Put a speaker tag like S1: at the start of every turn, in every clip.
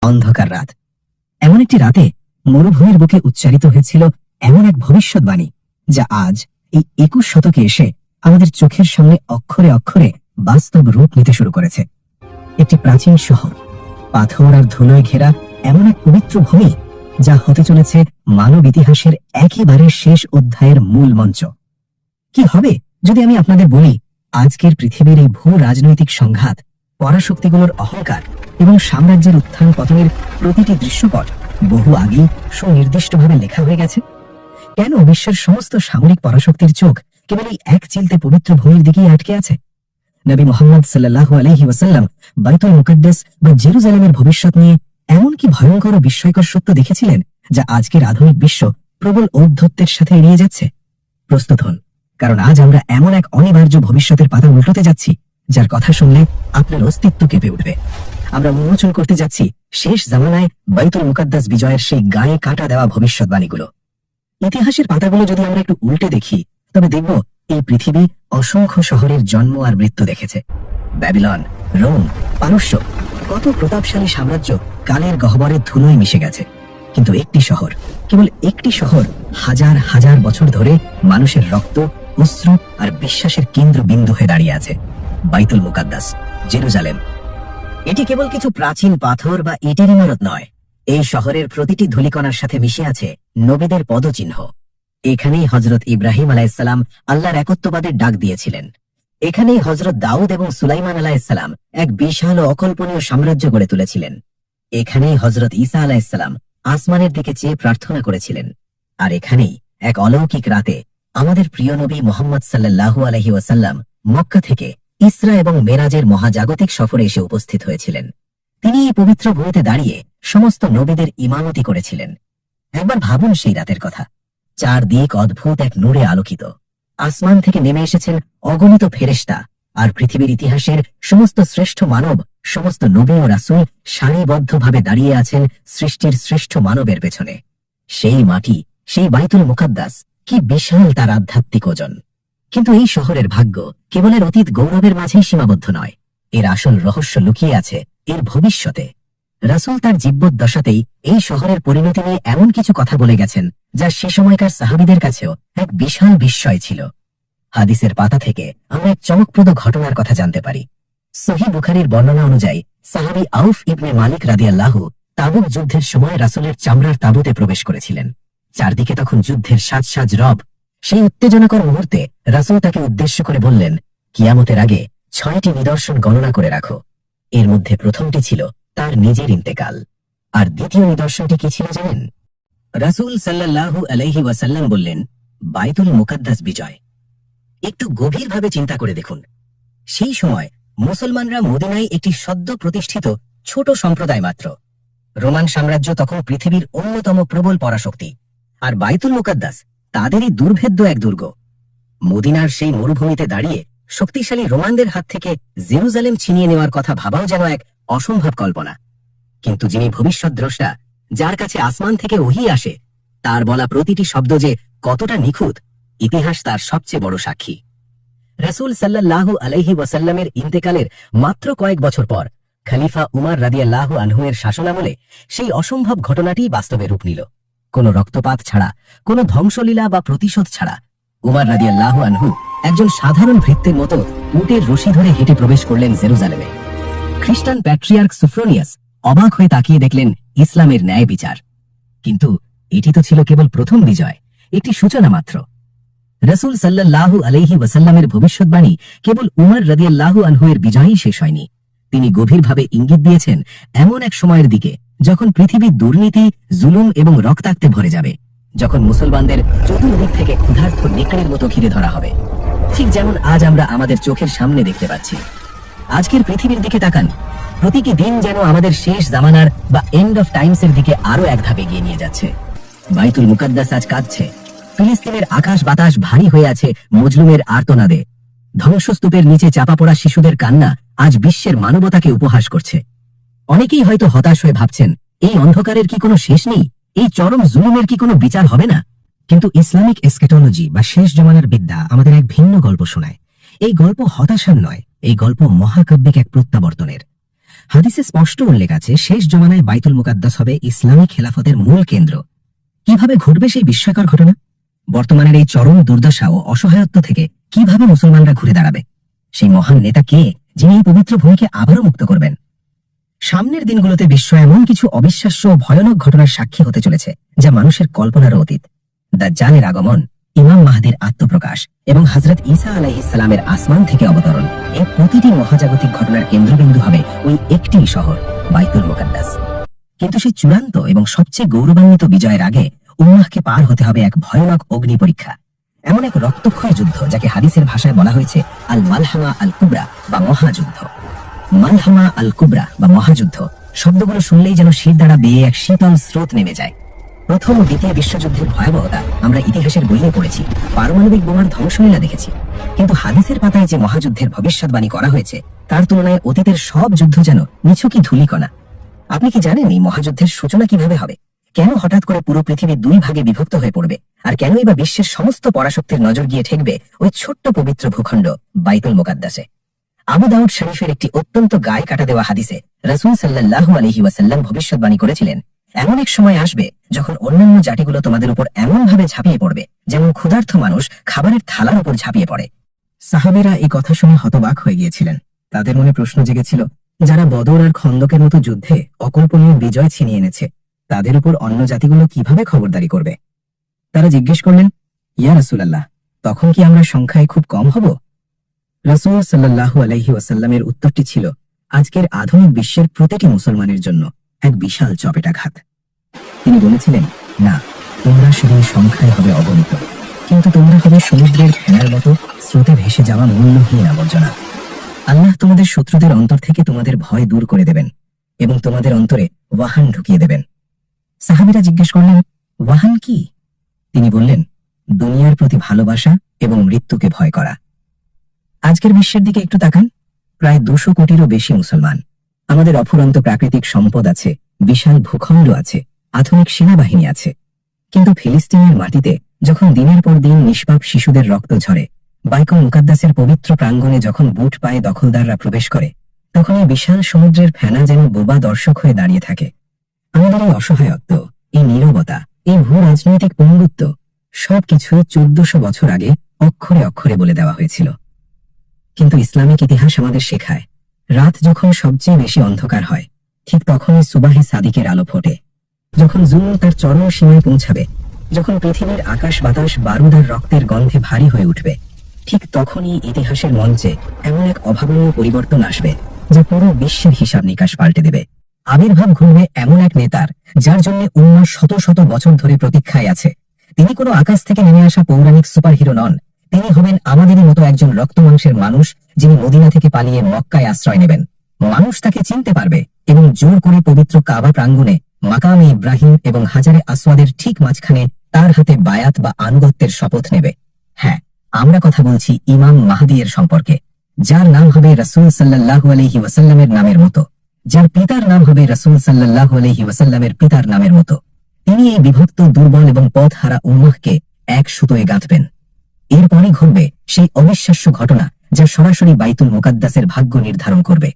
S1: অন্ধকার রাত। এমন একটি রাতে মরুভূমির বুকে উচ্চারিত হয়েছিল এমন এক ভবিষ্যৎবাণী, যা আজ এই 21 শতকে এসে আমাদের চোখের সামনে অক্ষরে অক্ষরে বাস্তব রূপ নিতে শুরু করেছে। একটি প্রাচীন শহর, পাথর আর ধুলোয় ঘেরা এমন এক পবিত্র ভূমি, যা হতে চলেছে মানব ইতিহাসের একেবারে শেষ অধ্যায়ের মূল মঞ্চ। কি হবে যদি আমি আপনাদের বলি, আজকের পৃথিবীর এই ভূ রাজনৈতিক সংঘাত, পরাশক্তিগুলোর অহংকার এবং সাম্রাজ্যের উত্থান পতনের প্রতিটি দৃশ্যপট বহু আগেই সুনির্দিষ্টভাবে লেখা হয়ে গেছে? কেন বিশ্বের সমস্ত সামরিক পরাশক্তির চোখ কেবল এই এক চিলতে পবিত্র ভূমির দিকেই আটকে আছে? নবী মুহাম্মদ সাল্লাল্লাহু আলাইহি ওয়াসাল্লাম বাইতুল মুকাদ্দাস বা জেরুজালেমের ভবিষ্যৎ নিয়ে এমন কি ভয়ঙ্কর ও বিস্ময়কর সত্য দেখেছিলেন, যা আজকের আধুনিক বিশ্ব প্রবল ঔদ্ধত্যের সাথে এড়িয়ে যাচ্ছে? প্রস্তুত হন, কারণ আজ আমরা এমন এক অনিবার্য ভবিষ্যতের পাতা উল্টোতে যাচ্ছি, যার কথা শুনলে আপনার অস্তিত্ব কেঁপে উঠবে। আমরা উন্মোচন করতে যাচ্ছি শেষ জামানায় বাইতুল মুকাদ্দাস বিজয়ের সেই গায়ে কাটা দেওয়া ভবিষ্যৎবাণীগুলো। ইতিহাসের পাতাগুলো যদি আমরা একটু উল্টে দেখি, তবে দেখব এই পৃথিবী অসংখ্য শহরের জন্ম আর মৃত্যু দেখেছে। ব্যাবিলন, রোম, পারস্য, কত প্রতাপশালী সাম্রাজ্য কালের গহ্বরে ধুলোয় মিশে গেছে। কিন্তু একটি শহর, কেবল একটি শহর হাজার হাজার বছর ধরে মানুষের রক্ত, অশ্রু আর বিশ্বাসের কেন্দ্রবিন্দু হয়ে দাঁড়িয়ে আছে। বাইতুল মুকাদ্দাস, জেরুজালেম। এটি কেবল কিছু প্রাচীন পাথর বা ইটের ইমারত নয়, এই শহরের প্রতিটি ধূলিকণার সাথে মিশে আছে নবীদের পদচিহ্ন। এখানেই হযরত ইব্রাহিম আলাইহিসসালাম আল্লাহর একত্ববাদের ডাক দিয়েছিলেন। এখানেই হযরত দাউদ এবং সুলাইমান আলাইহিসসালাম এক বিশাল ও অকল্পনীয় সাম্রাজ্য গড়ে তুলেছিলেন। এখানেই হযরত ঈসা আলাইহিসসালাম আসমানের দিকে চেয়ে প্রার্থনা করেছিলেন। আর এখানেই এক অলৌকিক রাতে আমাদের প্রিয় নবী মুহাম্মদ সাল্লাল্লাহু আলাইহি ওয়াসাল্লাম মক্কা থেকে ইসরা এবং মেরাজের মহাজাগতিক সফরে এসে উপস্থিত হয়েছিলেন। তিনি এই পবিত্র ভূমিতে দাঁড়িয়ে সমস্ত নবীদের ইমামতি করেছিলেন। একবার ভাবুন সেই রাতের কথা। চারদিক অদ্ভুত এক নূরে আলোকিত। আসমান থেকে নেমে এসেছেন অগণিত ফেরেশতা, আর পৃথিবীর ইতিহাসের সমস্ত শ্রেষ্ঠ মানব, সমস্ত নবী ও রাসূল সারিবদ্ধভাবে দাঁড়িয়ে আছেন সৃষ্টির শ্রেষ্ঠ মানবের পেছনে। সেই মাটি, সেই বাইতুল মুকাদ্দাস, কি বিশাল তার আধ্যাত্মিক ওজন! কিন্তু এই শহরের ভাগ্য কেবল এর অতীত গৌরবের মাঝেই সীমাবদ্ধ নয়। এর আসল রহস্য লুকিয়ে আছে এর ভবিষ্যতে। রাসূল তার জীবদ্দশাতেই এই শহরের পরিণতি নিয়ে এমন কিছু কথা বলে গেছেন, যা সে সময়কার সাহাবীদের কাছেও এক বিশাল বিস্ময় ছিল। হাদিসের পাতা থেকে আমরা এক চমকপ্রদ ঘটনার কথা জানতে পারি। সহিহ বুখারীর বর্ণনা অনুযায়ী সাহাবী আউফ ইবনে মালিক রাদিয়াল্লাহু তাবুক যুদ্ধের সময় রাসূলের চামড়ার তাঁবুতে প্রবেশ করেছিলেন। চারদিকে তখন যুদ্ধের সাজ সাজ রব। সেই উত্তেজনাকর মুহূর্তে রাসূল তাকে উদ্দেশ্য করে বললেন, কিয়ামতের আগে 6টি নিদর্শন গণনা করে রাখো। এর মধ্যে প্রথমটি ছিল তার নিজের ইন্তেকাল। আর দ্বিতীয় নিদর্শনটি কি ছিল জানেন? রাসূল সাল্লাল্লাহু আলাইহি ওয়াসাল্লাম বললেন, বাইতুল মুকাদ্দাস বিজয়। একটু গভীরভাবে চিন্তা করে দেখুন, সেই সময় মুসলমানরা মদিনায় একটি সদ্য প্রতিষ্ঠিত ছোট সম্প্রদায় মাত্র। রোমান সাম্রাজ্য তখন পৃথিবীর অন্যতম প্রবল পরাশক্তি, আর বাইতুল মুকাদ্দাস তাদেরই দুর্ভেদ্য এক দুর্গ। মদিনার সেই মরুভূমিতে দাঁড়িয়ে শক্তিশালী রোমানদের হাত থেকে জেরুজালেম ছিনিয়ে নেওয়ার কথা ভাবাও যেন এক অসম্ভব কল্পনা। কিন্তু যিনি ভবিষ্যৎ দ্রষ্টা, যার কাছে আসমান থেকে ওহী আসে, তার বলা প্রতিটি শব্দ যে কতটা নিখুঁত, ইতিহাস তার সবচেয়ে বড় সাক্ষী। রাসূল সাল্লাল্লাহু আলাইহি ওয়াসাল্লামের ইন্তেকালের মাত্র কয়েক বছর পর খলিফা উমর রাদিয়াল্লাহু আনহু এর শাসনামলে সেই অসম্ভব ঘটনাটি বাস্তবে রূপ নিল। কোনো রক্তপাত ছাড়া, কোনো ধ্বংসলীলা বা প্রতিশোধ ছাড়া উমর রাদিয়াল্লাহু আনহু একজন সাধারণ ভৃত্যের মতো উটের রশি ধরে হেঁটে প্রবেশ করলেন জেরুজালেমে। খ্রিস্টান প্যাট্রিয়ার্ক সুফ্রোনিয়াস অবাক হয়ে তাকিয়ে দেখলেন ইসলামের ন্যায় বিচার। কিন্তু এটি তো ছিল কেবল প্রথম বিজয়, একটি সূচনা মাত্র। রাসূল সাল্লাল্লাহু আলাইহি ওয়াসাল্লামের ভবিষ্যৎবাণী কেবল উমর রাদিয়াল্লাহু আনহু এর বিজয়ই শেষ হয়নি। তিনি গভীরভাবে ইঙ্গিত দিয়েছেন এমন এক সময়ের দিকে যখন পৃথিবী দুর্নীতি, জুলুম এবং রক্তাক্তে ভরে যাবে, যখন মুসলমানদের চতুর্দিক থেকে ক্ষুধার্ত নেকড়ের মতো ঘিরে ধরা হবে, ঠিক যেমন আজ আমরা আমাদের চোখের সামনে দেখতে পাচ্ছি। আজকের পৃথিবীর দিকে তাকান, প্রতিটি দিন যেন আমাদের শেষ জামানার বা এন্ড অফ টাইমস এর দিকে আরো এক ধাপ এগিয়ে নিয়ে যাচ্ছে। বাইতুল মুকাদ্দাস আজ কাঁদছে, ফিলিস্তিনের আকাশ বাতাস ভারী হয়ে আছে মজলুমের আর্তনাদে। ধ্বংসস্তূপের নিচে চাপা পড়া শিশুদের কান্না আজ বিশ্বের মানবতাকে উপহাস করছে। অনেকেই হয়তো হতাশ হয়ে ভাবছেন, এই অন্ধকারের কি কোনো শেষ নেই? এই চরম জুলুমের কি কোনো বিচার হবে না? কিন্তু ইসলামিক এসকেটোলজি বা শেষ জমানার বিদ্যা আমাদের এক ভিন্ন গল্প শোনায়। এই গল্প হতাশার নয়, এই গল্প মহাকাব্যিক এক প্রত্যাবর্তনের। হাদিসে স্পষ্ট উল্লেখ আছে শেষ জমানায় বাইতুল মুকাদ্দাস হবে ইসলামী খেলাফতের মূল কেন্দ্র। কিভাবে ঘটবে সেই বিস্ময়কর ঘটনা? বর্তমানের এই চরম দুর্দশা ও অসহায়ত্ব থেকে কিভাবে মুসলমানরা ঘুরে দাঁড়াবে? সেই মহান নেতা কে যিনি এই পবিত্র ভূমিকে আবারও মুক্ত করবেন? সামনের দিনগুলোতে বিশ্ব এমন কিছু অবিশ্বাস্য ও ভয়ানক ঘটনার সাক্ষী হতে চলেছে যা মানুষের কল্পনারও অতীত। দাজ্জালের আগমন, ইমাম মাহদীর আত্মপ্রকাশ এবং হযরত ঈসা আলাইহিস সালামের আসমান থেকে অবতরণ, এই প্রতিটি মহাজাগতিক ঘটনার কেন্দ্রবিন্দু হবে ওই একটি শহর, বাইতুল মুকাদ্দাস। কিন্তু সেই চূড়ান্ত এবং সবচেয়ে গৌরবান্বিত বিজয়ের আগে উম্মাহকে পার হতে হবে এক ভয়ানক অগ্নি পরীক্ষা, এমন এক রক্তক্ষয়ী যুদ্ধ যাকে হাদিসের ভাষায় বলা হয়েছে আল মালহামা আল কুবরা বা মহাযুদ্ধ। মালহামা আল কুবরা বা মহাযুদ্ধ শব্দগুলো শুনলেই যেন শিরদাঁড়া বেয়ে এক শীতল স্রোত নেমে যায়। প্রথম ও দ্বিতীয় বিশ্বযুদ্ধের ভয়াবহতা আমরা ইতিহাসের বইয়ে পড়েছি, পারমাণবিক বোমার ধ্বংসলীলা দেখেছি। কিন্তু হাদিসের পাতায় যে মহাযুদ্ধের ভবিষ্যৎবাণী করা হয়েছে তার তুলনায় অতীতের সব যুদ্ধ যেন নিছকই ধূলিকণা। আপনি কি জানেন এই মহাযুদ্ধের সূচনা কিভাবে হবে? কেন হঠাৎ করে পুরো পৃথিবী দুই ভাগে বিভক্ত হয়ে পড়বে? আর কেনই বা বিশ্বের সমস্ত পরাশক্তির নজর গিয়ে ঠেকবে ওই ছোট্ট পবিত্র ভূখণ্ড বাইতুল মুকাদ্দাসে? আবু দাউদ শরীফের একটি অত্যন্ত গায়ে কাটা দেওয়া হাদিসে রাসূল সাল্লাল্লাহু আলাইহি ওয়াসাল্লাম ভবিষ্যৎবাণী করেছিলেন, এমন এক সময় আসবে যখন অন্যান্য জাতিগুলো তোমাদের উপর এমন ভাবে ঝাঁপিয়ে পড়বে যেমন ক্ষুধার্ত মানুষ খাবারের থালার উপর ঝাঁপিয়ে পড়ে। সাহাবীরা এই কথা শুনে হতবাক হয়ে গিয়েছিলেন। তাদের মনে প্রশ্ন জেগেছিল, যারা বদর আর খন্দকের মতো যুদ্ধে অকল্পনীয় বিজয় ছিনিয়ে এনেছে, তাদের উপর অন্য জাতিগুলো কিভাবে খবরদারি করবে? তারা জিজ্ঞেস করলেন, ইয়া রাসূলুল্লাহ, তখন কি আমরা সংখ্যায় খুব কম হব? রাসূল সাল্লাল্লাহু আলাইহি ওয়াসাল্লামের উত্তরটি ছিল আজকের আধুনিক বিশ্বের প্রতিটি মুসলমানের জন্য এক বিশাল চপেটাঘাত। তিনি বলেছিলেন, না, তোমরা শুধু সংখ্যায় হবে অগণিত, কিন্তু তোমরা হবে সমুদ্রের ফেনার মতো স্রোতে ভেসে যাওয়া মূল্যহীন আবর্জনা। আল্লাহ তোমাদের শত্রুদের অন্তর থেকে তোমাদের ভয় দূর করে দেবেন এবং তোমাদের অন্তরে ওয়াহান ঢুকিয়ে দেবেন। সাহাবীরা জিজ্ঞেস করলেন, ওয়াহান কি? তিনি বললেন, দুনিয়ার প্রতি ভালোবাসা এবং মৃত্যুকে ভয় করা। আজকের বিশ্বের দিকে একটু তাকান, প্রায় 200 কোটিরও বেশি মুসলমান। আমাদের অফুরন্ত প্রাকৃতিক সম্পদ আছে, বিশাল ভূখণ্ড আছে, আধুনিক সেনাবাহিনী আছে। কিন্তু ফিলিস্তিনের মাটিতে যখন দিনের পর দিন নিষ্পাপ শিশুদের রক্ত ঝরে, বাইতুল মুকাদ্দাসের পবিত্র প্রাঙ্গণে যখন বুট পায়ে দখলদাররা প্রবেশ করে, তখন এই বিশাল সমুদ্রের ফেনা যেন বোবা দর্শক হয়ে দাঁড়িয়ে থাকে। আমাদের এই অসহায়ত্ব, এই নীরবতা, এই ভূ রাজনৈতিক পঙ্গুত্ব সবকিছুই 1400 বছর আগে অক্ষরে অক্ষরে বলে দেওয়া হয়েছিল। কিন্তু ইসলামিক ইতিহাস আমাদের শেখায়, রাত যখন সবচেয়ে বেশি অন্ধকার হয়, ঠিক তখনই সুবাহে সাদিকের আলো ফোটে। যখন জুলুম তার চরম সীমায় পৌঁছাবে, যখন পৃথিবীর আকাশ বাতাস বারুদ আর রক্তের গন্ধে ভারী হয়ে উঠবে, ঠিক তখনই ইতিহাসের মঞ্চে এমন এক অভাবনীয় পরিবর্তন আসবে যা পুরো বিশ্বের হিসাব নিকাশ পাল্টে দেবে। আবির্ভাব ঘটবে এমন এক নেতার যার জন্য উম্মাহ শত শত বছর ধরে প্রতীক্ষায় আছে। তিনি কোনো আকাশ থেকে নেমে আসা পৌরাণিক সুপারহিরো নন, তিনি হবেন আমাদেরই মতো একজন রক্তমাংসের মানুষ, যিনি মদিনা থেকে পালিয়ে মক্কায় আশ্রয় নেবেন। মানুষ তাকে চিনতে পারবে এবং জোর করে পবিত্র কাবা প্রাঙ্গণে মাকামে ইব্রাহিম এবং হাজারে আসওয়াদের ঠিক মাঝখানে তার হাতে বায়াত বা আনুগত্যের শপথ নেবে। হ্যাঁ, আমরা কথা বলছি ইমাম মাহদী এর সম্পর্কে, যার নাম হবে রাসূল সাল্লাল্লাহু আলাইহি ওয়াসাল্লামের নামের মতো, যার পিতার নাম হবে রাসূল সাল্লাল্লাহু আলাইহি ওয়াসাল্লামের পিতার নামের মতো। তিনি এই বিভক্ত, দুর্বল এবং পথহারা উম্মাহকে এক সুতোয় গাঁথবেন। এরপরই ঘটবে সেই অবিশ্বাস্য ঘটনা যা সরাসরি বাইতুল মুকাদ্দাসের ভাগ্য নির্ধারণ করবে।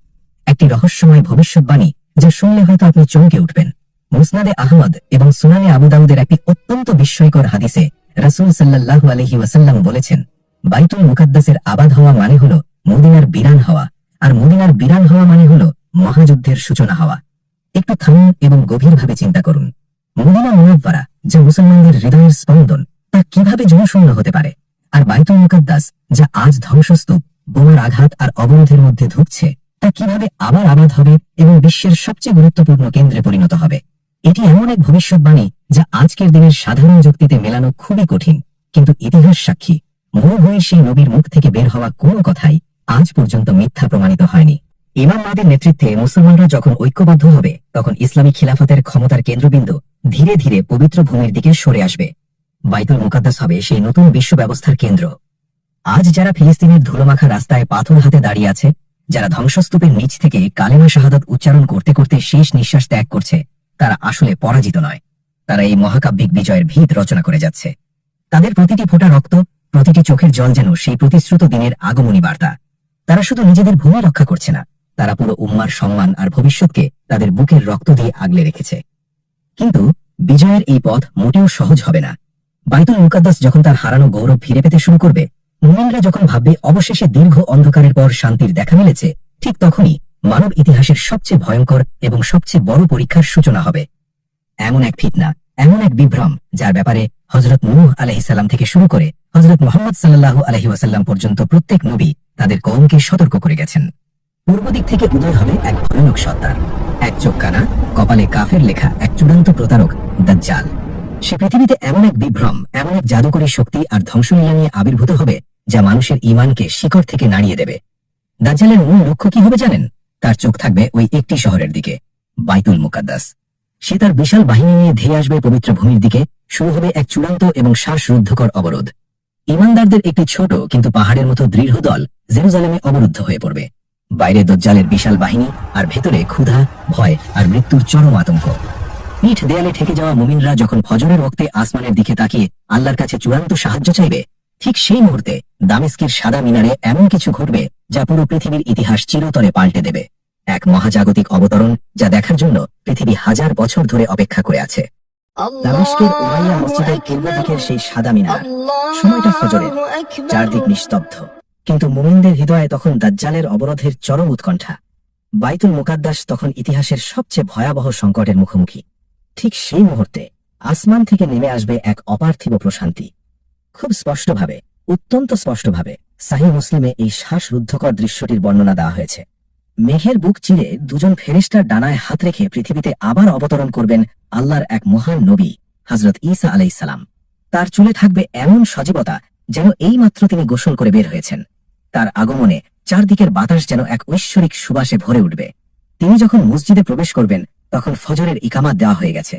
S1: একটি রহস্যময় ভবিষ্যৎবাণী যা শুনলে হয়তো আপনি চমকে উঠবেন। মুসনাদে আহমদ এবং সুনানে আবু দাউদের একটি অত্যন্ত বিস্ময়কর হাদিসে রাসূল সাল্লাল্লাহু আলাইহি ওয়াসাল্লাম বলেছেন, বাইতুল মুকাদ্দাসের আবাদ হওয়া মানে হলো মদিনার বিরান হওয়া, আর মদিনার বিরান হওয়া মানে হলো মহাযুদ্ধের সূচনা হওয়া। একটু থামুন এবং গভীরভাবে চিন্তা করুন। মদিনা মুনাওয়ারা, যা মুসলমানদের হৃদয়ের স্পন্দন, তা কিভাবে জনশূন্য হতে পারে? আর বাইতুল মুকাদ্দাস, যা আজ ধ্বংসস্তূপ, বোমার আঘাত আর অবরোধের মধ্যে ধুঁকছে, তা কিভাবে আবার আবাদ হবে এবং বিশ্বের সবচেয়ে গুরুত্বপূর্ণ কেন্দ্রে পরিণত হবে? এটি এমন এক ভবিষ্যৎবাণী যা আজকের দিনের সাধারণ যুক্তিতে মেলানো খুবই কঠিন, কিন্তু ইতিহাস সাক্ষী, মরুভূমির সেই নবীর মুখ থেকে বের হওয়া কোনো কথাই আজ পর্যন্ত মিথ্যা প্রমাণিত হয়নি। ইমাম মাহদীর নেতৃত্বে মুসলমানরা যখন ঐক্যবদ্ধ হবে, তখন ইসলামী খিলাফতের ক্ষমতার কেন্দ্রবিন্দু ধীরে ধীরে পবিত্র ভূমির দিকে সরে আসবে। বাইতুল মুকাদ্দাস হবে সেই নতুন বিশ্ব ব্যবস্থার কেন্দ্র। আজ যারা ফিলিস্তিনের ধুলোমাখা রাস্তায় পাথর হাতে দাঁড়িয়ে আছে, যারা ধ্বংসস্তূপের নিচ থেকে কালেমা শাহাদাত উচ্চারণ করতে করতে শেষ নিঃশ্বাস ত্যাগ করছে, তারা আসলে পরাজিত নয়, তারা এই মহাকাব্যিক বিজয়ের ভিত রচনা করে যাচ্ছে। তাদের প্রতিটি ফোঁটা রক্ত, প্রতিটি চোখের জল যেন সেই প্রতিশ্রুত দিনের আগমনী বার্তা। তারা শুধু নিজেদের ভূমি রক্ষা করছে না, তারা পুরো উম্মার সম্মান আর ভবিষ্যৎকে তাদের বুকের রক্ত দিয়ে আগলে রেখেছে। কিন্তু বিজয়ের এই পথ মোটেও সহজ হবে না। বাইতুল মুকাদ্দাস যখন তার হারানো গৌরব ফিরে পেতে শুরু করবে, মুমিনরা যখন ভাববে অবশেষে দীর্ঘ অন্ধকারের পর শান্তির দেখা মিলেছে, ঠিক তখনই মানব ইতিহাসের সবচেয়ে ভয়ঙ্কর এবং সবচেয়ে বড় পরীক্ষার সূচনা হবে। এমন এক ফিতনা, এমন এক বিভ্রম, যার ব্যাপারে হযরত নূহ আলাইহিস সালাম থেকে শুরু করে হযরত মুহাম্মদ সাল্লাল্লাহু আলাইহি ওয়াসাল্লাম পর্যন্ত প্রত্যেক নবী তাদের কওমকে সতর্ক করে গেছেন। পূর্ব দিক থেকে উদয় হবে এক ভয়ানক সত্তার, এক চোখ কানা, কপালে কাফের লেখা এক চূড়ান্ত প্রতারক দাজ্জাল। সে পৃথিবীতে এমন এক বিভ্রম, এমন এক জাদুকরী শক্তি আর ধ্বংসলীলা নিয়ে আবির্ভূত হবে যা মানুষের ঈমানকে শিকড় থেকে নাড়িয়ে দেবে। দাজ্জালের মূল লক্ষ্য কি হবে জানেন? তার চোখ থাকবে ওই একটি শহরের দিকে, বাইতুল মুকাদ্দাস। সে তার বিশাল বাহিনী নিয়ে ধেয়ে আসবে পবিত্র ভূমির দিকে। শুরু হবে এক চূড়ান্ত এবং শ্বাসরুদ্ধকর অবরোধ। ঈমানদারদের একটি ছোট কিন্তু পাহাড়ের মতো দৃঢ় দল জেরুজালেমে অবরুদ্ধ হয়ে পড়বে। বাইরে দাজ্জালের বিশাল বাহিনী, আর ভেতরে ক্ষুধা, ভয় আর মৃত্যুর চরম আতঙ্ক। পিঠ দেয়ালে ঠেকে যাওয়া মুমিনরা যখন ফজরের ওয়াক্তে আসমানের দিকে তাকিয়ে আল্লাহর কাছে চূড়ান্ত সাহায্য চাইবে, ঠিক সেই মুহূর্তে দামেস্কের সাদা মিনারে এমন কিছু ঘটবে যা পুরো পৃথিবীর ইতিহাস চিরতরে পাল্টে দেবে। এক মহাজাগতিক অবতরণ যা দেখার জন্য পৃথিবী হাজার বছর ধরে অপেক্ষা করে আছে। দামেস্কের উমাইয়া মসজিদের পূর্ব দিকের সেই সাদা মিনার। সময়টা ফজরের, চারদিক নিস্তব্ধ, কিন্তু মুমিনদের হৃদয়ে তখন দাজ্জালের অবরোধের চরম উৎকণ্ঠা। বাইতুল মুকাদ্দাস তখন ইতিহাসের সবচেয়ে ভয়াবহ সংকটের মুখোমুখি। ঠিক সেই মুহূর্তে আসমান থেকে নেমে আসবে এক অপার্থিব প্রশান্তি। খুব স্পষ্টভাবে, অত্যন্ত স্পষ্টভাবে সহিহ মুসলিমে এই শ্বাসরুদ্ধকর দৃশ্যটির বর্ণনা দেওয়া হয়েছে। মেঘের বুক চিরে দুজন ফেরেশতার ডানায় হাত রেখে পৃথিবীতে আবার অবতরণ করবেন আল্লাহর এক মহান নবী হযরত ঈসা আলাইহিস সালাম। তার চুলে থাকবে এমন সজীবতা যেন এইমাত্র তিনি গোসল করে বের হয়েছেন। তার আগমনে চারদিকের বাতাস যেন এক ঐশ্বরিক সুবাসে ভরে উঠবে। তিনি যখন মসজিদে প্রবেশ করবেন তখন ফজরের ইকামাত দেওয়া হয়ে গেছে।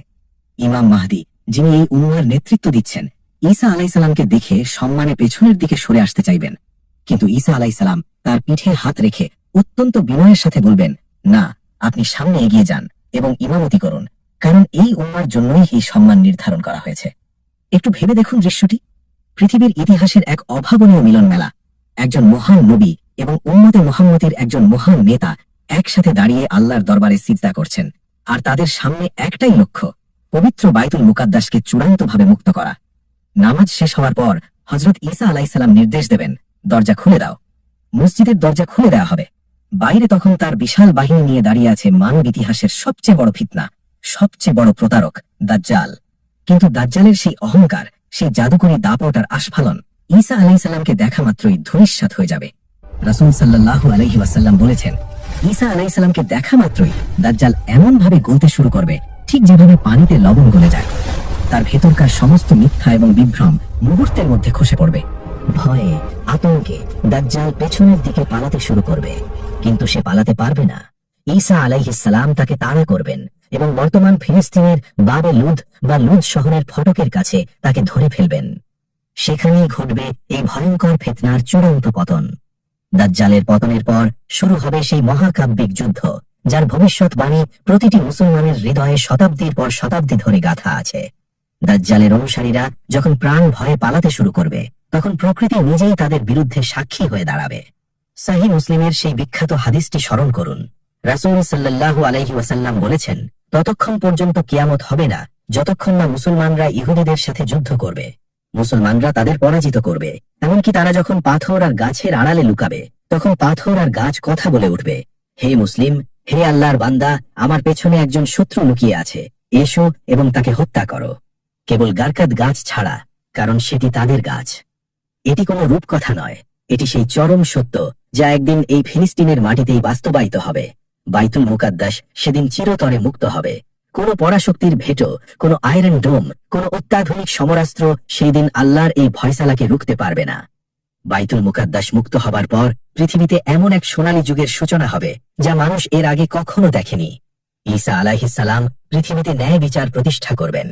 S1: ইমাম মাহদী, যিনি এই উম্মার নেতৃত্ব দিচ্ছেন, ঈসা আলাইহিস সালামকে দেখে সম্মানে পেছনের দিকে সরে আসতে চাইবেন, কিন্তু ঈসা আলাইহিস সালাম তার পিঠে হাত রেখে অত্যন্ত বিনয়ের সাথে বলবেন, না, আপনি সামনে এগিয়ে যান এবং ইমামতি করুন, কারণ এই উম্মার জন্যই এই সম্মান নির্ধারণ করা হয়েছে। একটু ভেবে দেখুন দৃশ্যটি। পৃথিবীর ইতিহাসের এক অভাবনীয় মিলন মেলা। একজন মহান নবী এবং উম্মতে মুহাম্মদের একজন মহান নেতা একসাথে দাঁড়িয়ে আল্লাহর দরবারে সিজদা করছেন, আর তাদের সামনে একটাই লক্ষ্য, পবিত্র বাইতুল মুকাদ্দাসকে চূড়ান্তভাবে মুক্ত করা। নামাজ শেষ হওয়ার পর হযরত ঈসা আলাইহিস সালাম নির্দেশ দেবেন, দরজা খুলে দাও। মসজিদের দরজা খুলে দেওয়া হবে। বাইরে তখন তার বিশাল বাহিনী নিয়ে দাঁড়িয়ে আছে মানব ইতিহাসের সবচেয়ে বড় ফিতনা, সবচেয়ে বড় প্রতারক দাজ্জাল। কিন্তু দাজ্জালের সেই অহংকার, সেই জাদুকরী দাপট আর আস্ফালন ঈসা আলাইহিস সালামকে দেখা মাত্রই ধূলিসাৎ হয়ে যাবে। রাসূল সাল্লাল্লাহু আলাইহি ওয়াসাল্লাম বলেছেন, ঈসা আলাইহিস সালামকে দেখা মাত্রই দাজ্জাল এমন ভাবে গলতে শুরু করবে, ঠিক যেভাবে পানিতে লবণ গলে যায়। তার ভেতরকার সমস্ত মিথ্যা এবং বিভ্রম মুহূর্তের মধ্যে খসে পড়বে। ভয়ে, আতঙ্কে দাজ্জাল পেছনের দিকে পালাতে শুরু করবে, কিন্তু সে পালাতে পারবে না। ঈসা আলাইহিস সালাম তাকে তাড়া করবেন এবং বর্তমান ফিলিস্তিনের বাবে লুদ বা লুদ শহরের ফটকের কাছে তাকে ধরে ফেলবেন। সেখানেই ঘটবে এই ভয়ঙ্কর ফিতনার চূড়ান্ত পতন। দাজ্জালের পতনের পর শুরু হবে সেই মহাকাব্যিক যুদ্ধ, যার ভবিষ্যৎবাণী প্রতিটি মুসলমানের হৃদয়ে শতাব্দীর পর শতাব্দী ধরে গাঁথা আছে। দাজ্জালের অনুসারীরা যখন প্রাণ ভয়ে পালাতে শুরু করবে, তখন প্রকৃতি নিজেই তাদের বিরুদ্ধে সাক্ষী হয়ে দাঁড়াবে। সহিহ মুসলিমের সেই বিখ্যাত হাদিসটি স্মরণ করুন। রাসূল সাল্লাল্লাহু আলাইহি ওয়াসাল্লাম বলেছেন, ততক্ষণ পর্যন্ত কিয়ামত হবে না যতক্ষণ না মুসলমানরা ইহুদিদের সাথে যুদ্ধ করবে। মুসলমানরা তাদের পরাজিত করবে। এমনকি তারা যখন পাথর আর গাছের আড়ালে লুকাবে, তখন পাথর আর গাছ কথা বলে উঠবে, হে মুসলিম, হে আল্লাহর বান্দা, আমার পেছনে একজন শত্রু লুকিয়ে আছে, এসো এবং তাকে হত্যা করো। কেবল গারকাত গাছ ছাড়া, কারণ সেটি তাদের গাছ। এটি কোনো রূপকথা নয়, এটি সেই চরম সত্য যা একদিন এই ফিলিস্তিনের মাটিতেই বাস্তবায়িত হবে। বাইতুল মুকাদ্দাস সেদিন চিরতরে মুক্ত হবে। কোনো পরাশক্তির ভেটো, কোনো আয়রন ডোম, কোনো অত্যাধুনিক সমরাস্ত্র সেই দিন আল্লাহর এই ফয়সালাকে রুখতে পারবে না। বাইতুল মুকাদ্দাস মুক্ত হবার পর পৃথিবীতে এমন এক সোনালী যুগের সূচনা হবে যা মানুষ এর আগে কখনো দেখেনি। ঈসা আলাইহিস সালাম পৃথিবীতে ন্যায় বিচার প্রতিষ্ঠা করবেন।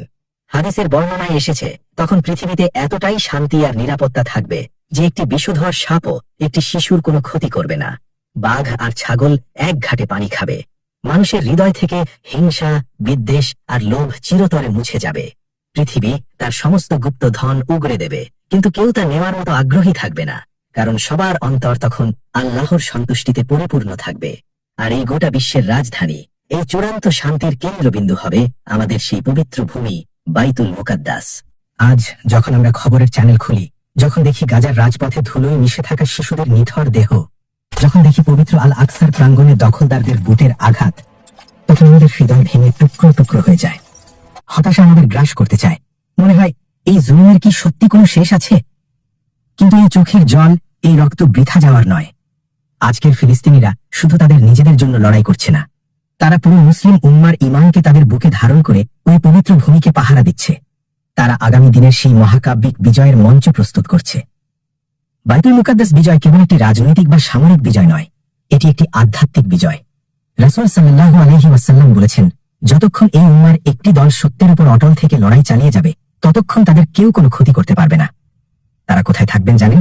S1: হাদিসের বর্ণনায় এসেছে, তখন পৃথিবীতে এতটাই শান্তি আর নিরাপত্তা থাকবে যে একটি বিষধর সাপও একটি শিশুর কোনো ক্ষতি করবে না। বাঘ আর ছাগল এক ঘাটে পানি খাবে। মানুষের হৃদয় থেকে হিংসা, বিদ্বেষ আর লোভ চিরতরে মুছে যাবে। পৃথিবী তার সমস্ত গুপ্ত ধন উগরে দেবে, কিন্তু কেউ তা নেওয়ার মতো আগ্রহী থাকবে না, কারণ সবার অন্তর তখন আল্লাহর সন্তুষ্টিতে পরিপূর্ণ থাকবে। আর এই গোটা বিশ্বের রাজধানী, এই চূড়ান্ত শান্তির কেন্দ্রবিন্দু হবে আমাদের সেই পবিত্র ভূমি বাইতুল মুকাদ্দাস। আজ যখন আমরা খবরের চ্যানেল খুলি, যখন দেখি গাজার রাজপথে ধুলোয় মিশে থাকা শিশুদের নিথর দেহ, যখন দেখি পবিত্র আল আকসার প্রাঙ্গণে দখলদারদের বুটের আঘাত, তখন আমাদের হৃদয় ভেঙে টুকরো টুকরো হয়ে যায়। হতাশা আমাদের গ্রাস করতে চায়। মনে হয় এই জুলুমের কি সত্যি কোনো শেষ আছে? কিন্তু এই চোখের জল, এই রক্ত বৃথা যাওয়ার নয়। আজকের ফিলিস্তিনিরা শুধু তাদের নিজেদের জন্য লড়াই করছে না, তারা পুরো মুসলিম উম্মার ঈমানকে তাদের বুকে ধারণ করে ওই পবিত্র ভূমিকে পাহারা দিচ্ছে। তারা আগামী দিনের সেই মহাকাব্যিক বিজয়ের মঞ্চ প্রস্তুত করছে। বাইতুল মুকাদ্দাস বিজয় কেবল একটি রাজনৈতিক বা সামরিক বিজয় নয়, এটি একটি আধ্যাত্মিক বিজয়। রাসূল সাল্লাল্লাহু আলাইহি ওয়াসাল্লাম বলেছেন, যতক্ষণ এই উম্মার একটি দল সত্যের উপর অটল থেকে লড়াই চালিয়ে যাবে, ততক্ষণ তাদের কেউ কোনো ক্ষতি করতে পারবে না। তারা কোথায় থাকবেন জানেন?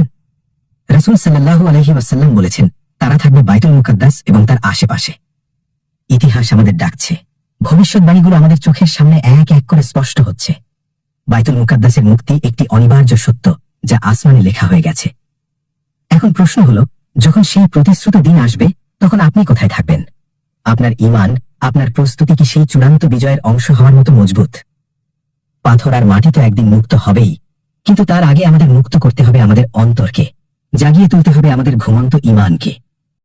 S1: রাসূল সাল্লাল্লাহু আলাইহি ওয়াসাল্লাম বলেছেন, তারা থাকবে বাইতুল মুকাদ্দাস এবং তার আশেপাশে। ইতিহাস আমাদের ডাকছে, ভবিষ্যৎবাণীগুলো আমাদের চোখের সামনে এক এক করে স্পষ্ট হচ্ছে। বাইতুল মুকাদ্দাসের মুক্তি একটি অনিবার্য সত্য, যা আসমানে লেখা হয়ে গেছে। এখন প্রশ্ন হলো, যখন সেই প্রতিশ্রুত দিন আসবে, তখন আপনি কোথায় থাকবেন? আপনার ঈমান, আপনার প্রস্তুতি কি সেই চূড়ান্ত বিজয়ের অংশ হওয়ার মতো মজবুত? পাথর আর মাটি তো একদিন মুক্ত হবেই, কিন্তু তার আগে আমাদের মুক্ত করতে হবে আমাদের অন্তরকে, জাগিয়ে তুলতে হবে আমাদের ঘুমন্ত ঈমানকে।